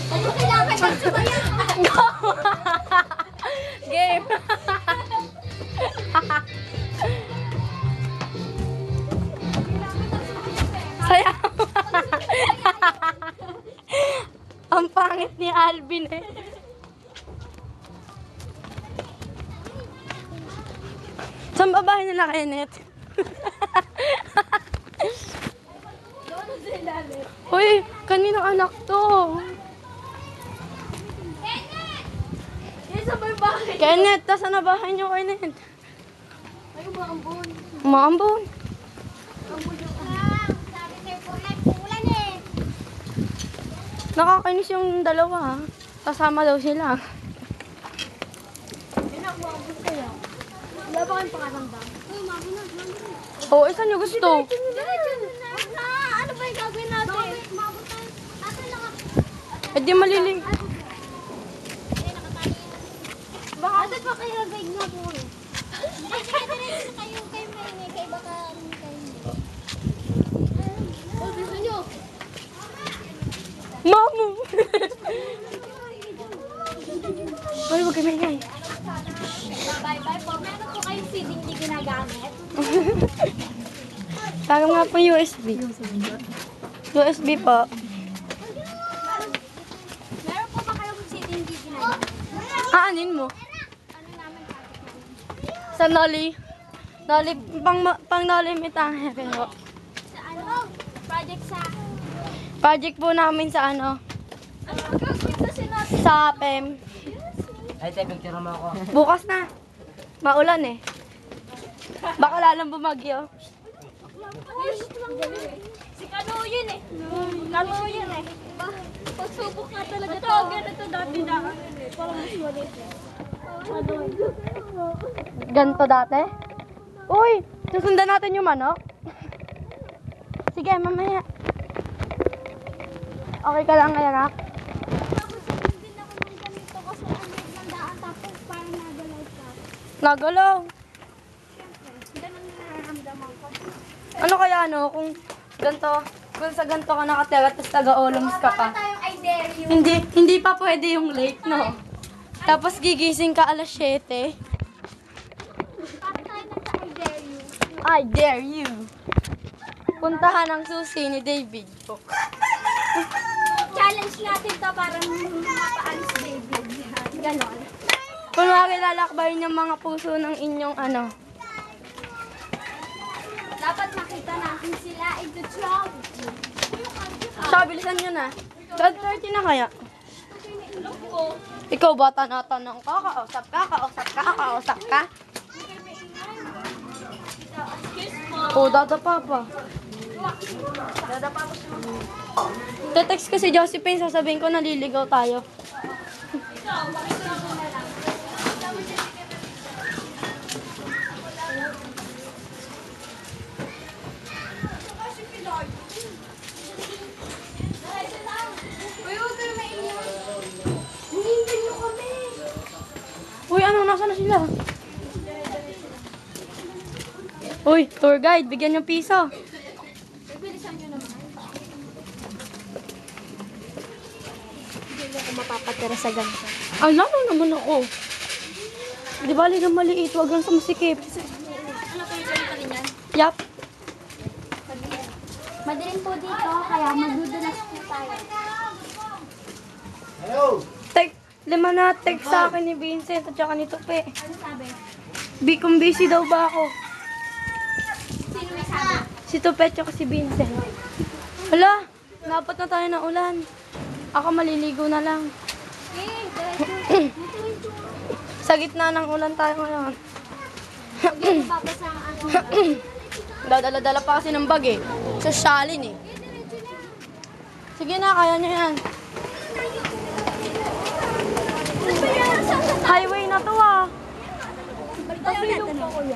Ano kailangan ng sumayaw? Go! Game! Saya! Ang pangit ni Alvin eh. Saan ba bahay nila Kenneth? Uy, kaninong anak to? Kenneth, nasa na bahay niyo, Kenneth? Ay, umaambon. Maambon. Sabi sa'yo po, ulan eh. Nakakainis yung dalawa ha. Kasama daw sila. Umaambon kaya. Wala ba kayong pakaramdam? Uy, umaambon na. Oo, isa niyo gusto. Ano ba yung gagawin natin? Umaambon tayo. Ate lang ako. Eh di malilig. Baka ba kayo nag-guide nga po eh? Hindi, dire-diretso kayo maingay. Kaya baka kayo hindi. Oh, gusto nyo? Mamu! Bali, wag kayo maingay. Bye-bye po. Meron po kayong CD hindi ginagamit. Parang nga po USB. USB po. Meron po ba kayong CD hindi ginagamit? Aanin mo. Ano namin Sa Nolly. Nolly, pang Nolly mitahe. Pero, sa ano? Project sa... project po namin sa ano, Ano? Gagawin si Nat. sa PEM. Ay, tayo, picture mo ako. Bukas na. Maulan eh. Baka lalang bumagyo. Si Kano yun eh. Kano yun eh. Pagsubok nga talaga to. Ganito dati na. Parang mas maliit eh. Ganto dati. Uy, susundan natin yung manok. Sige, mamaya. Okay ka lang, anak? Tapos hindi na ako ng ganito kasi ang liit ng daan tapos parang nagalaw ka. Nagalaw. Ganun na nararamdaman ko. Ano kaya kung ganto, kung sa ganto ka nakatira tapos taga-oloms ka pa. Tayong I dare you. Hindi pa pwede yung late, no? Tapos gigising ka alas 7. Para tayo nagka I dare you. I dare you. Puntahan ang susi ni David po. Challenge natin to para mapaalis David. Ganon. Kunwari lalakbayin yung mga puso ng inyong ano. Dapat makita natin sila in the trouble. Siya, bilisan nyo na. 12:30 na kaya? Ikaw ba tanatanong ka? Kausap ka? Oo, dadapa pa. Text ko si Josephine, sasabihin ko naliligaw tayo. Uy, ano? Nasaan na sila? Uy, tour guide, bigyan yung piso. Bilisan nyo naman. Hindi ako mapapatira sa ganito. Ang lalo naman ako. Di ba na maliit, wag lang sa masikip. Ano kayo ganito rin yan? Yap. Madilim po dito, kaya magdudulas po tayo. Lima na text sa akin ni Vincent at saka ni Tupe. Ano sabi? Kung busy daw ba ako? Sino may sabi? Si Tupe at saka si Vincent. Hala, dapat na tayo ng ulan. Ako maliligo na lang. Eh, diretso. Sa gitna ng ulan tayo ngayon. Huwag yung babasa ang aking bag. Dadala-dala pa kasi ng bag eh. Sosyalin eh. Sige na, kaya nyo yan. Highway na to ah. Balik tayo natin.